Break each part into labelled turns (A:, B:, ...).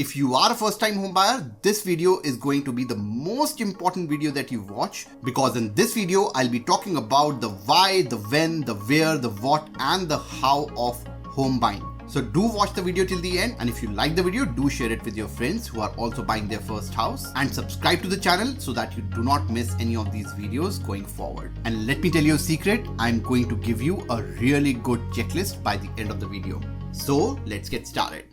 A: If you are a first-time home buyer, this video is going to be the most important video that you watch, because in this video, I'll be talking about the why, the when, the where, the what, and the how of home buying. So do watch the video till the end, and if you like the video, do share it with your friends who are also buying their first house, and subscribe to the channel so that you do not miss any of these videos going forward. And let me tell you a secret, I'm going to give you a really good checklist by the end of the video. So let's get started.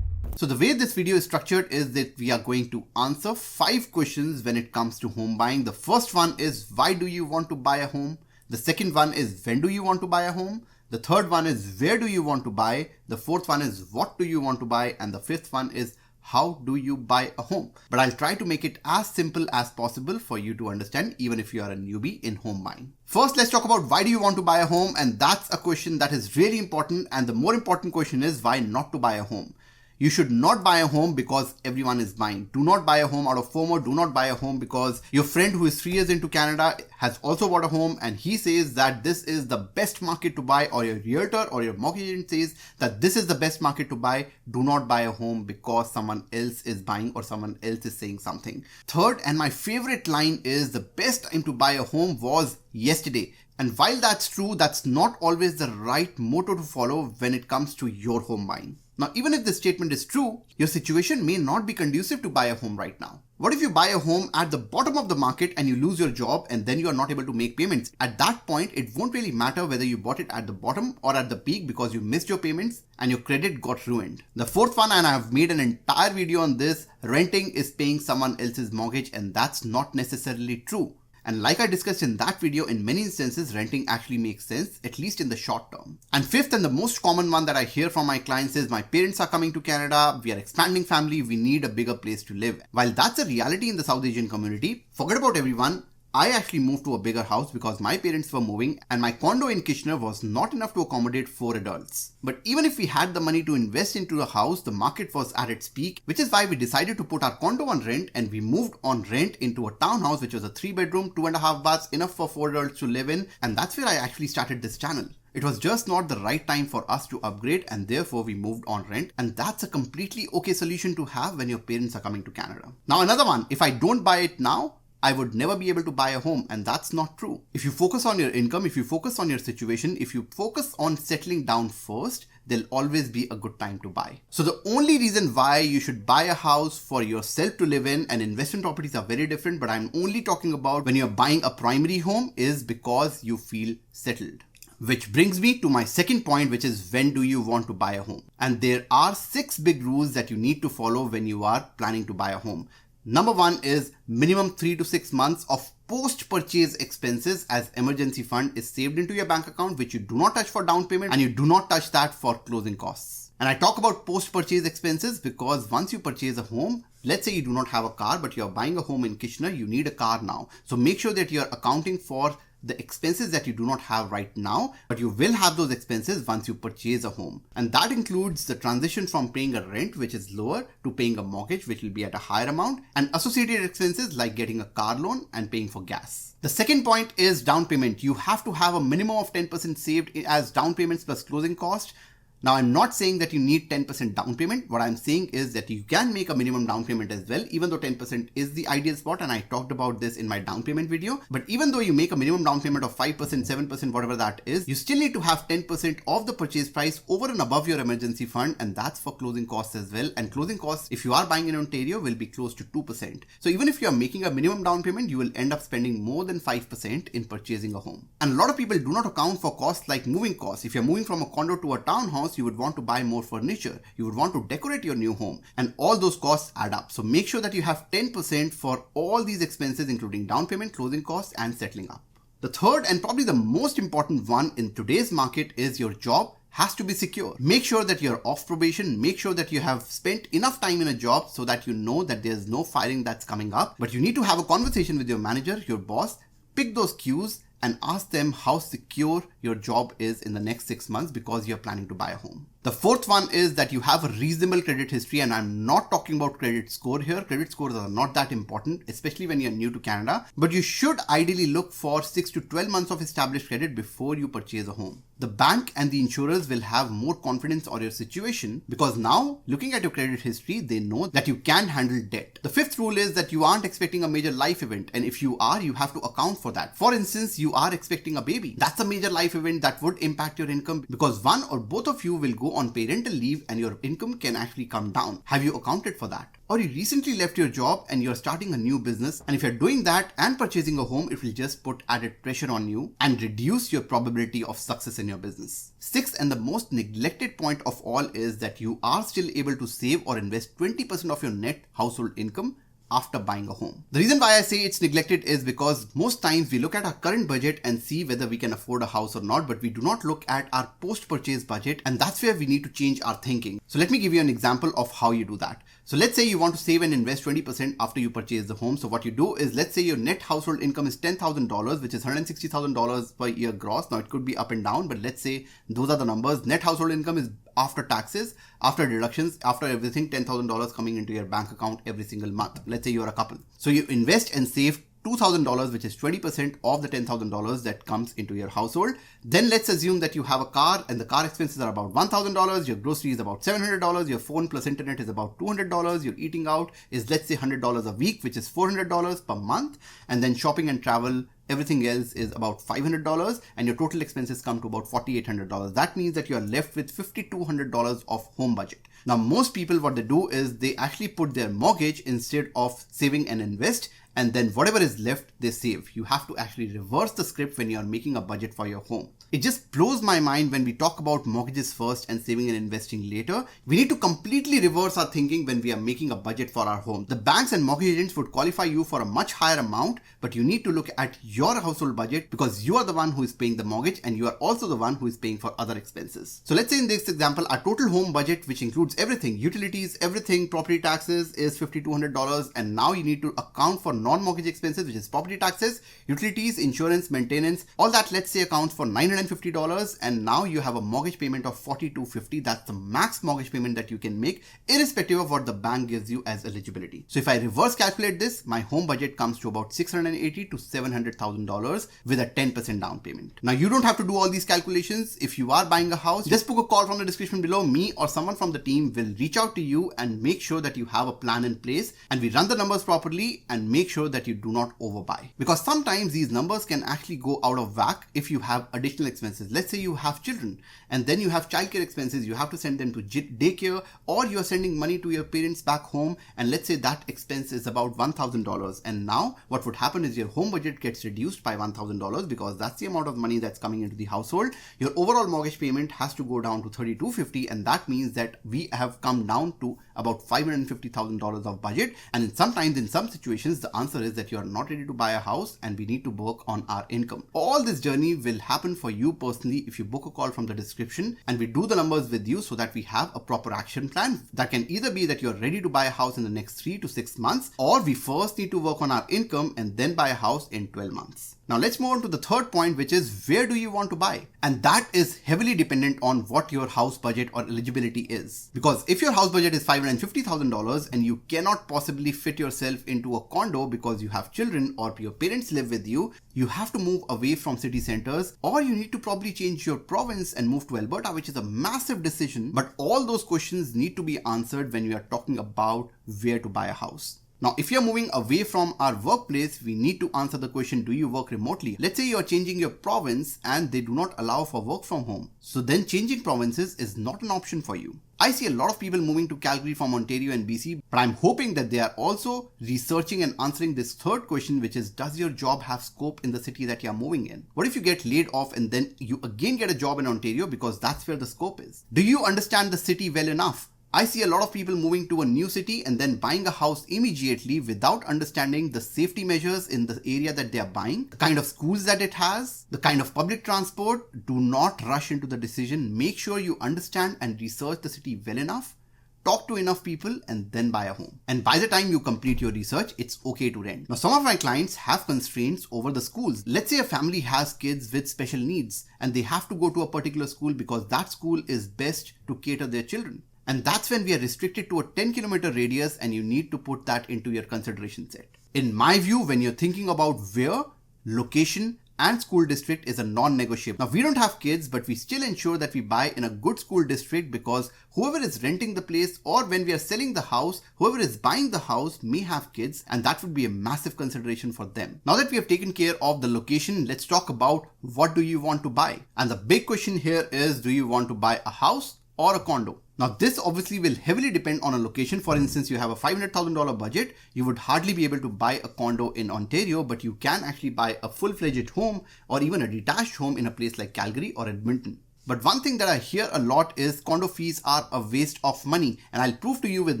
A: So the way this video is structured is that we are going to answer 5 questions when it comes to home buying. The first one is, why do you want to buy a home? The second one is, when do you want to buy a home? The third one is, where do you want to buy? The fourth one is, what do you want to buy? And the fifth one is, how do you buy a home? But I'll try to make it as simple as possible for you to understand, even if you are a newbie in home buying. First, let's talk about why do you want to buy a home? And that's a question that is really important. And the more important question is, why not to buy a home? You should not buy a home because everyone is buying. Do not buy a home out of FOMO. Do not buy a home because your friend who is 3 years into Canada has also bought a home and he says that this is the best market to buy, or your realtor or your mortgage agent says that this is the best market to buy. Do not buy a home because someone else is buying or someone else is saying something. Third, and my favorite line is, the best time to buy a home was yesterday. And while that's true, that's not always the right motto to follow when it comes to your home buying. Now, even if this statement is true, your situation may not be conducive to buy a home right now. What if you buy a home at the bottom of the market and you lose your job and then you are not able to make payments? At that point, it won't really matter whether you bought it at the bottom or at the peak because you missed your payments and your credit got ruined. The fourth one, and I've made an entire video on this, renting is paying someone else's mortgage, and that's not necessarily true. And like I discussed in that video, in many instances, renting actually makes sense, at least in the short term. And fifth, and the most common one that I hear from my clients is, my parents are coming to Canada, we are expanding family, we need a bigger place to live. While that's a reality in the South Asian community, forget about everyone. I actually moved to a bigger house because my parents were moving and my condo in Kitchener was not enough to accommodate 4 adults. But even if we had the money to invest into a house, the market was at its peak, which is why we decided to put our condo on rent, and we moved on rent into a townhouse which was a 3-bedroom, 2.5 baths, enough for 4 adults to live in, and that's where I actually started this channel. It was just not the right time for us to upgrade, and therefore we moved on rent, and that's a completely okay solution to have when your parents are coming to Canada. Now another one, if I don't buy it now, I would never be able to buy a home, and that's not true. If you focus on your income, if you focus on your situation, if you focus on settling down first, there'll always be a good time to buy. So the only reason why you should buy a house for yourself to live in, and investment properties are very different, but I'm only talking about when you're buying a primary home, is because you feel settled. Which brings me to my second point, which is, when do you want to buy a home? And there are 6 big rules that you need to follow when you are planning to buy a home. Number 1 is minimum 3 to 6 months of post-purchase expenses as emergency fund is saved into your bank account, which you do not touch for down payment and you do not touch that for closing costs. And I talk about post-purchase expenses because once you purchase a home, let's say you do not have a car, but you're buying a home in Kitchener, you need a car now. So make sure that you're accounting for the expenses that you do not have right now, but you will have those expenses once you purchase a home. And that includes the transition from paying a rent, which is lower, to paying a mortgage, which will be at a higher amount, and associated expenses like getting a car loan and paying for gas. The second point is down payment. You have to have a minimum of 10% saved as down payments plus closing cost. Now, I'm not saying that you need 10% down payment. What I'm saying is that you can make a minimum down payment as well, even though 10% is the ideal spot. And I talked about this in my down payment video. But even though you make a minimum down payment of 5%, 7%, whatever that is, you still need to have 10% of the purchase price over and above your emergency fund. And that's for closing costs as well. And closing costs, if you are buying in Ontario, will be close to 2%. So even if you're making a minimum down payment, you will end up spending more than 5% in purchasing a home. And a lot of people do not account for costs like moving costs. If you're moving from a condo to a townhouse, you would want to buy more furniture, you would want to decorate your new home, and all those costs add up. So make sure that you have 10% for all these expenses, including down payment, closing costs, and settling up. The third and probably the most important one in today's market is, your job has to be secure. Make sure that you're off probation. Make sure that you have spent enough time in a job so that you know that there's no firing that's coming up. But you need to have a conversation with your manager, your boss, pick those cues, and ask them how secure your job is in the next 6 months because you're planning to buy a home. The The fourth one is that you have a reasonable credit history, and I'm not talking about credit score here. Credit scores are not that important, especially when you're new to Canada, but you should ideally look for 6 to 12 months of established credit before you purchase a home. The bank and the insurers will have more confidence on your situation because now, looking at your credit history, they know that you can handle debt. The fifth rule is that you aren't expecting a major life event, and if you are, you have to account for that. For instance, you are expecting a baby. That's a major life event that would impact your income because one or both of you will go on parental leave and your income can actually come down. Have you accounted for that? Or you recently left your job and you're starting a new business, and if you're doing that and purchasing a home, it will just put added pressure on you and reduce your probability of success in your business. Sixth and the most neglected point of all is that you are still able to save or invest 20% of your net household income after buying a home. The reason why I say it's neglected is because most times we look at our current budget and see whether we can afford a house or not, but we do not look at our post-purchase budget, and that's where we need to change our thinking. So let me give you an example of how you do that. So let's say you want to save and invest 20% after you purchase the home. So what you do is, let's say your net household income is $10,000, which is $160,000 per year gross. Now it could be up and down, but let's say those are the numbers. Net household income is after taxes, after deductions, after everything, $10,000 coming into your bank account every single month. Let's say you're a couple. So you invest and save $2,000, which is 20% of the $10,000 that comes into your household. Then let's assume that you have a car and the car expenses are about $1,000, your grocery is about $700, your phone plus internet is about $200, your eating out is, let's say, $100 a week, which is $400 per month, and then shopping and travel, everything else is about $500, and your total expenses come to about $4,800. That means that you are left with $5,200 of home budget. Now, most people, what they do is they actually put their mortgage instead of saving and invest, and then whatever is left, they save. You have to actually reverse the script when you are making a budget for your home. It just blows my mind when we talk about mortgages first and saving and investing later. We need to completely reverse our thinking when we are making a budget for our home. The banks and mortgage agents would qualify you for a much higher amount, but you need to look at your household budget because you are the one who is paying the mortgage and you are also the one who is paying for other expenses. So let's say in this example, our total home budget, which includes everything, utilities, everything, property taxes, is $5,200, and now you need to account for non-mortgage expenses, which is property taxes, utilities, insurance, maintenance, all that, let's say, accounts for $950, and now you have a mortgage payment of $4,250. That's the max mortgage payment that you can make, irrespective of what the bank gives you as eligibility. So if I reverse calculate this, my home budget comes to about $680,000 to $700,000 with a 10% down payment. Now you don't have to do all these calculations. If you are buying a house, just book a call from the description below. Me or someone from the team will reach out to you and make sure that you have a plan in place, and we run the numbers properly and make sure that you do not overbuy, because sometimes these numbers can actually go out of whack if you have additional expenses. Let's say you have children and then you have childcare expenses, you have to send them to daycare, or you are sending money to your parents back home, and let's say that expense is about $1,000, and now what would happen is your home budget gets reduced by $1,000 because that's the amount of money that's coming into the household. Your overall mortgage payment has to go down to $3,250, and that means that we have come down to about $550,000 of budget. And sometimes in some situations the answer is that you are not ready to buy a house and we need to work on our income. All this journey will happen for you personally if you book a call from the description and we do the numbers with you so that we have a proper action plan. That can either be that you're ready to buy a house in the next 3 to 6 months, or we first need to work on our income and then buy a house in 12 months. Now let's move on to the third point, which is where do you want to buy? And that is heavily dependent on what your house budget or eligibility is. Because if your house budget is $550,000 and you cannot possibly fit yourself into a condo because you have children or your parents live with you, you have to move away from city centers, or you need to probably change your province and move to Alberta, which is a massive decision. But all those questions need to be answered when we are talking about where to buy a house. Now, if you're moving away from our workplace, we need to answer the question, do you work remotely? Let's say you're changing your province and they do not allow for work from home. So then changing provinces is not an option for you. I see a lot of people moving to Calgary from Ontario and BC, but I'm hoping that they are also researching and answering this third question, which is, does your job have scope in the city that you're moving in? What if you get laid off and then you again get a job in Ontario because that's where the scope is? Do you understand the city well enough? I see a lot of people moving to a new city and then buying a house immediately without understanding the safety measures in the area that they are buying, the kind of schools that it has, the kind of public transport. Do not rush into the decision. Make sure you understand and research the city well enough talk to enough people, and then buy a home. And by the time you complete your research, it's okay to rent. Now, some of my clients have constraints over the schools. Let's say a family has kids with special needs and they have to go to a particular school because that school is best to cater their children. And that's when we are restricted to a 10-kilometer radius, and you need to put that into your consideration set. In my view, when you're thinking about where, location, and school district is a non-negotiable. Now, we don't have kids, but we still ensure that we buy in a good school district, because whoever is renting the place, or when we are selling the house, whoever is buying the house may have kids, and that would be a massive consideration for them. Now that we have taken care of the location, let's talk about what do you want to buy. And the big question here is, do you want to buy a house or a condo? Now, this obviously will heavily depend on a location. For instance, you have a $500,000 budget, you would hardly be able to buy a condo in Ontario, but you can actually buy a full-fledged home or even a detached home in a place like Calgary or Edmonton. But one thing that I hear a lot is condo fees are a waste of money, and I'll prove to you with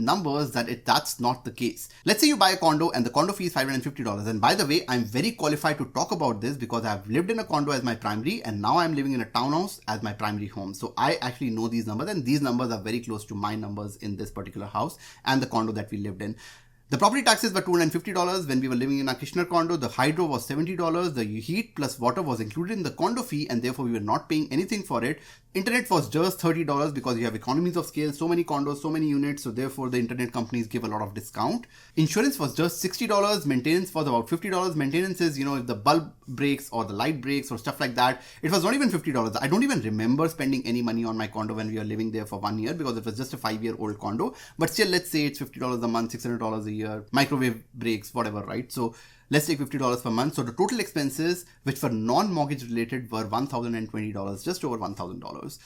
A: numbers that that's not the case. Let's say you buy a condo and the condo fee is $550. And by the way, I'm very qualified to talk about this because I've lived in a condo as my primary, and now I'm living in a townhouse as my primary home. So I actually know these numbers, and these numbers are very close to my numbers in this particular house and the condo that we lived in. The property taxes were $250 when we were living in our Kitchener condo. The hydro was $70. The heat plus water was included in the condo fee, and therefore we were not paying anything for it. Internet was just $30 because you have economies of scale, so many condos, so many units, so therefore the internet companies give a lot of discount. Insurance was just $60. Maintenance was about $50. Maintenance is, if the bulb breaks or the light breaks or stuff like that, it was not even $50. I don't even remember spending any money on my condo when we were living there for 1 year because it was just a 5-year-old condo. But still, let's say it's $50 a month, $600 a year, microwave breaks, whatever, right? So let's take $50 per month. So the total expenses, which were non-mortgage related, were $1,020, just over $1,000.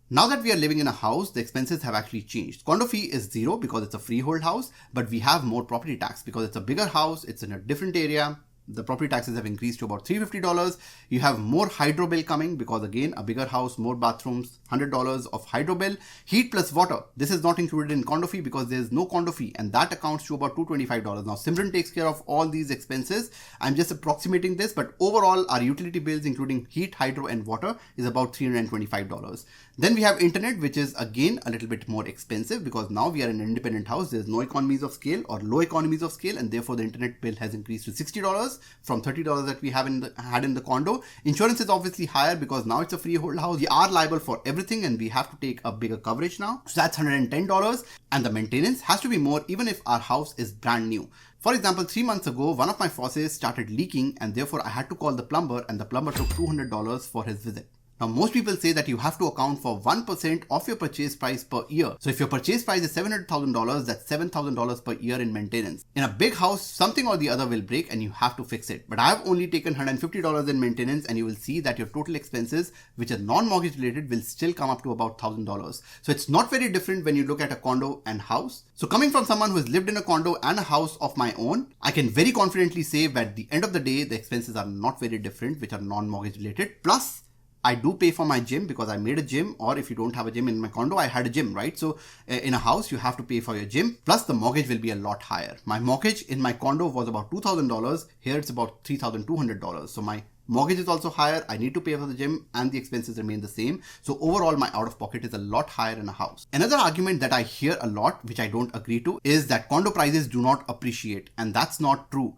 A: Now that we are living in a house, the expenses have actually changed. Condo fee is zero because it's a freehold house, but we have more property tax because it's a bigger house, it's in a different area. The property taxes have increased to about $350. You have more hydro bill coming because, again, a bigger house, more bathrooms, $100 of hydro bill. Heat plus water. This is not included in condo fee because there is no condo fee, and that accounts to about $225. Now, Simran takes care of all these expenses. I'm just approximating this, but overall, our utility bills, including heat, hydro, and water, is about $325. Then we have internet, which is again a little bit more expensive because now we are in an independent house. There's no economies of scale or low economies of scale, and therefore the internet bill has increased to $60 from $30 that we had in the condo. Insurance is obviously higher because now it's a freehold house. We are liable for everything and we have to take a bigger coverage now. So that's $110, and the maintenance has to be more even if our house is brand new. For example, 3 months ago, one of my faucets started leaking, and therefore I had to call the plumber, and the plumber took $200 for his visit. Now, most people say that you have to account for 1% of your purchase price per year. So if your purchase price is $700,000, that's $7,000 per year in maintenance. In a big house, something or the other will break and you have to fix it. But I have only taken $150 in maintenance, and you will see that your total expenses, which are non-mortgage related, will still come up to about $1,000. So it's not very different when you look at a condo and house. So coming from someone who has lived in a condo and a house of my own, I can very confidently say that at the end of the day, the expenses are not very different, which are non-mortgage related. Plus, I do pay for my gym because I made a gym, or if you don't have a gym in my condo, I had a gym, right? So in a house, you have to pay for your gym. Plus the mortgage will be a lot higher. My mortgage in my condo was about $2,000. Here it's about $3,200. So my mortgage is also higher. I need to pay for the gym and the expenses remain the same. So overall, my out of pocket is a lot higher in a house. Another argument that I hear a lot, which I don't agree to, is that condo prices do not appreciate. And that's not true.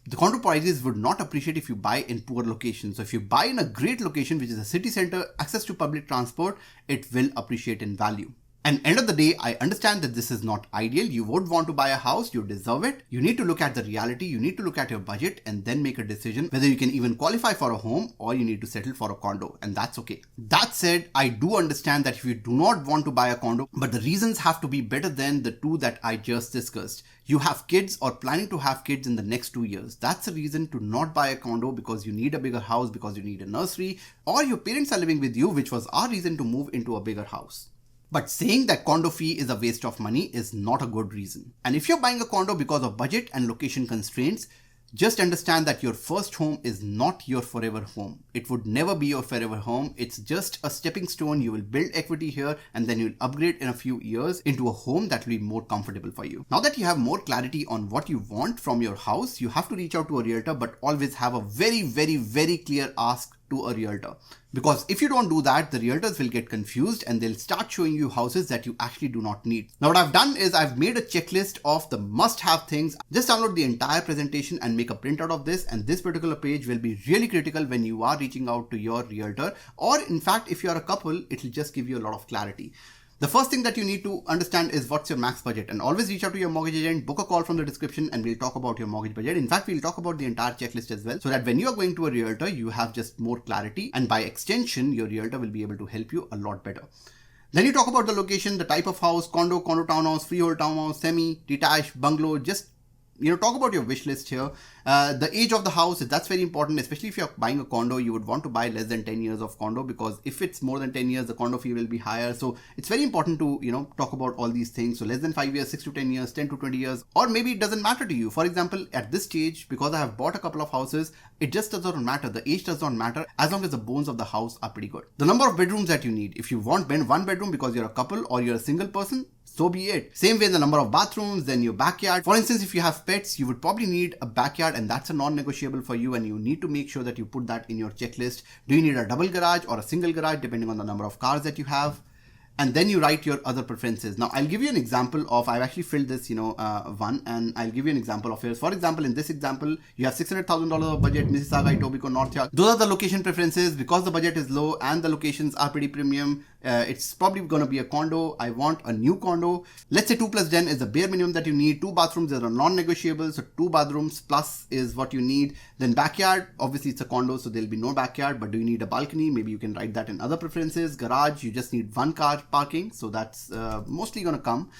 A: The condo prices would not appreciate if you buy in poor locations. So if you buy in a great location, which is a city center, access to public transport, it will appreciate in value. And end of the day, I understand that this is not ideal. You would want to buy a house, you deserve it. You need to look at the reality, you need to look at your budget and then make a decision whether you can even qualify for a home or you need to settle for a condo, and that's okay. That said, I do understand that if you do not want to buy a condo, but the reasons have to be better than the two that I just discussed. You have kids or planning to have kids in the next 2 years. That's a reason to not buy a condo because you need a bigger house, because you need a nursery, or your parents are living with you, which was our reason to move into a bigger house. But saying that condo fee is a waste of money is not a good reason. And if you're buying a condo because of budget and location constraints, just understand that your first home is not your forever home. It would never be your forever home. It's just a stepping stone. You will build equity here and then you'll upgrade in a few years into a home that will be more comfortable for you. Now that you have more clarity on what you want from your house, you have to reach out to a realtor, but always have a very, very, very clear ask to a realtor. Because if you don't do that, the realtors will get confused and they'll start showing you houses that you actually do not need. Now what I've done is I've made a checklist of the must-have things. Just download the entire presentation and make a printout of this, and this particular page will be really critical when you are reaching out to your realtor, or in fact if you are a couple, it will just give you a lot of clarity. The first thing that you need to understand is what's your max budget, and always reach out to your mortgage agent, book a call from the description, and we'll talk about your mortgage budget. In fact, we'll talk about the entire checklist as well, so that when you are going to a realtor, you have just more clarity, and by extension, your realtor will be able to help you a lot better. Then you talk about the location, the type of house, condo townhouse, freehold townhouse, semi, detached, bungalow, just talk about your wish list here. The age of the house, that's very important, especially if you're buying a condo. You would want to buy less than 10 years of condo, because if it's more than 10 years, the condo fee will be higher. So it's very important to, talk about all these things. So less than 5 years, 6 to 10 years, 10 to 20 years, or maybe it doesn't matter to you. For example, at this stage, because I have bought a couple of houses, it just does not matter. The age does not matter as long as the bones of the house are pretty good. The number of bedrooms that you need. If you want one bedroom because you're a couple or you're a single person, so be it. Same way, the number of bathrooms, then your backyard. For instance, if you have pets, you would probably need a backyard, and that's a non-negotiable for you, and you need to make sure that you put that in your checklist. Do you need a double garage or a single garage, depending on the number of cars that you have? And then you write your other preferences. Now, I'll give you an example of, I've actually filled this, one, and I'll give you an example of yours. For example, in this example, you have $600,000 of budget, Mississauga, Etobicoke, North York. Those are the location preferences. Because the budget is low and the locations are pretty premium, it's probably going to be a condo. I want a new condo. Let's say 2 plus den is the bare minimum that you need. 2 bathrooms are non-negotiable. So 2 bathrooms plus is what you need. Then backyard, obviously it's a condo, so there'll be no backyard, but do you need a balcony? Maybe you can write that in other preferences. Garage, you just need 1 car parking. So that's mostly going to come.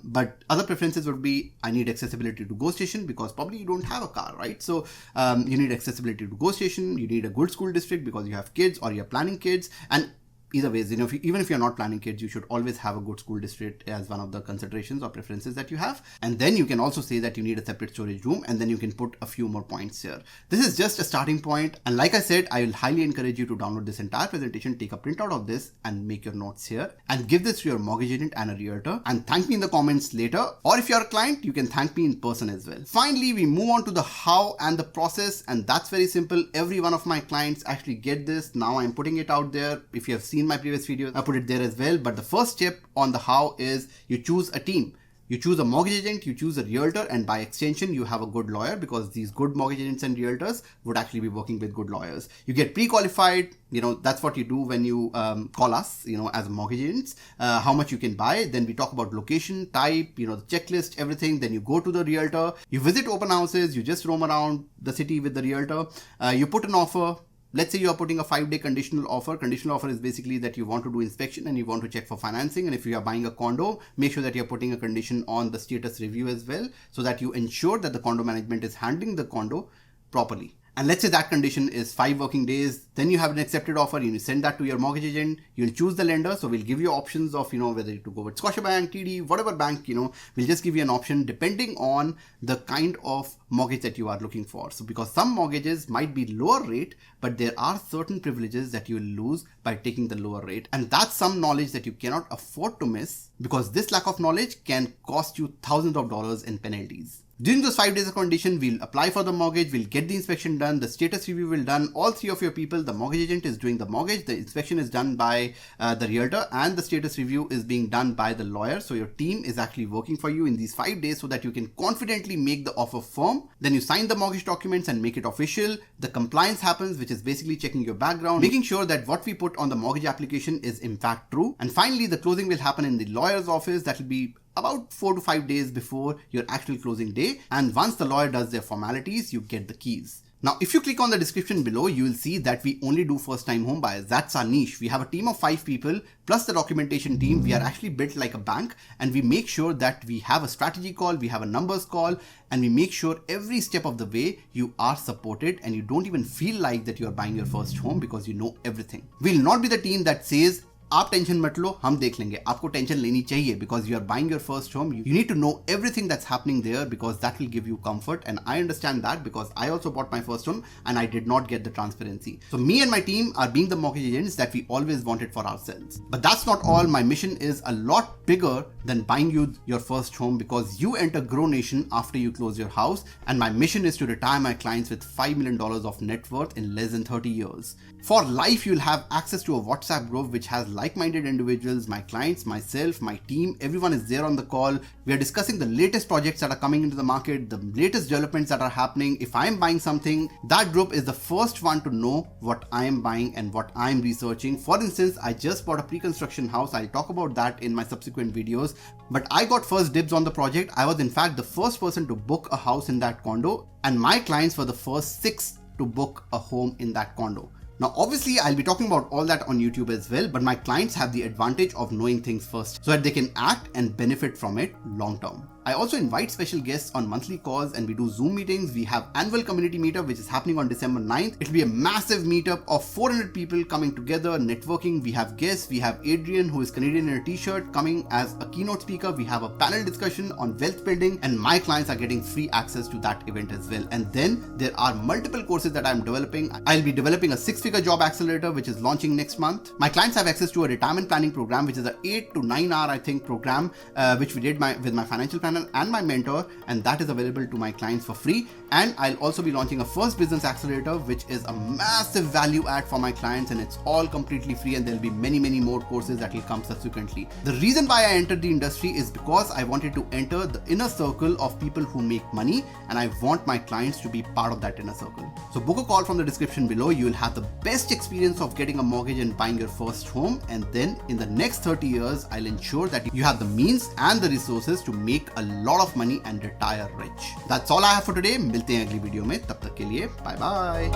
A: But other preferences would be, I need accessibility to go station, because probably you don't have a car, right? So you need accessibility to go station. You need a good school district because you have kids or you're planning kids. And either ways, even if you're not planning kids, you should always have a good school district as one of the considerations or preferences that you have. And then you can also say that you need a separate storage room, and then you can put a few more points here. This is just a starting point. And like I said, I will highly encourage you to download this entire presentation, take a printout of this and make your notes here, and give this to your mortgage agent and a realtor, and thank me in the comments later. Or if you're a client, you can thank me in person as well. Finally, we move on to the how and the process, and that's very simple. Every one of my clients actually get this. Now I'm putting it out there. If you have seen my previous videos, I put it there as well. But the first step on the how is you choose a team. You choose a mortgage agent, you choose a realtor, and by extension, you have a good lawyer, because these good mortgage agents and realtors would actually be working with good lawyers. You get pre-qualified. That's what you do when you call us, as mortgage agents, how much you can buy. Then we talk about location, type, the checklist, everything. Then you go to the realtor, you visit open houses, you just roam around the city with the realtor, you put an offer. Let's say you are putting a 5-day conditional offer. Conditional offer is basically that you want to do inspection and you want to check for financing. And if you are buying a condo, make sure that you're putting a condition on the status review as well, so that you ensure that the condo management is handling the condo properly. And let's say that condition is 5 working days. Then you have an accepted offer. You send that to your mortgage agent. You'll choose the lender. So we'll give you options of, whether to go with Scotiabank, TD, whatever bank, we'll just give you an option depending on the kind of mortgage that you are looking for. So because some mortgages might be lower rate, but there are certain privileges that you will lose by taking the lower rate. And that's some knowledge that you cannot afford to miss, because this lack of knowledge can cost you thousands of dollars in penalties. During those 5 days of condition, we'll apply for the mortgage, we'll get the inspection done, the status review will done. All 3 of your people, the mortgage agent is doing the mortgage, the inspection is done by the realtor, and the status review is being done by the lawyer. So your team is actually working for you in these 5 days so that you can confidently make the offer firm. Then you sign the mortgage documents and make it official. The compliance happens, which is basically checking your background, making sure that what we put on the mortgage application is in fact true. And finally, the closing will happen in the lawyer's office. That will be about 4 to 5 days before your actual closing day. And once the lawyer does their formalities, you get the keys. Now, if you click on the description below, you will see that we only do first-time home buyers. That's our niche. We have a team of 5 people plus the documentation team. We are actually built like a bank, and we make sure that we have a strategy call, we have a numbers call, and we make sure every step of the way you are supported and you don't even feel like that you are buying your first home because you know everything. We'll not be the team that says, आप tension मत लो, हम देख लेंगे. आपको tension लेनी चाहिए because you are buying your first home. You need to know everything that's happening there because that will give you comfort, and I understand that because I also bought my first home and I did not get the transparency. So me and my team are being the mortgage agents that we always wanted for ourselves. But that's not all. My mission is a lot bigger than buying you your first home because you enter Grow Nation after you close your house, and my mission is to retire my clients with $5 million of net worth in less than 30 years. For life, you'll have access to a WhatsApp group which has like-minded individuals, my clients, myself, my team, everyone is there on the call. We are discussing the latest projects that are coming into the market, the latest developments that are happening. If I am buying something, that group is the first one to know what I am buying and what I am researching. For instance, I just bought a pre-construction house. I'll talk about that in my subsequent videos. But I got first dibs on the project. I was in fact the first person to book a house in that condo, and my clients were the first 6 to book a home in that condo. Now, obviously, I'll be talking about all that on YouTube as well, but my clients have the advantage of knowing things first so that they can act and benefit from it long term. I also invite special guests on monthly calls and we do Zoom meetings. We have annual community meetup which is happening on December 9th. It'll be a massive meetup of 400 people coming together, networking. We have guests. We have Adrian, who is Canadian in a t-shirt, coming as a keynote speaker. We have a panel discussion on wealth building, and my clients are getting free access to that event as well. And then there are multiple courses that I'm developing. I'll be developing a 6-figure job accelerator which is launching next month. My clients have access to a retirement planning program which is an 8 to 9 hour I think program which we did with my financial planner and my mentor, and that is available to my clients for free. And I'll also be launching a first business accelerator which is a massive value add for my clients, and it's all completely free, and there'll be many more courses that will come subsequently. The reason why I entered the industry is because I wanted to enter the inner circle of people who make money, and I want my clients to be part of that inner circle. So book a call from the description below. You will have the best experience of getting a mortgage and buying your first home, and then in the next 30 years I'll ensure that you have the means and the resources to make a lot of money and retire rich. That's all I have for today. मिलते हैं अगली video में, तब तक के लिए bye bye.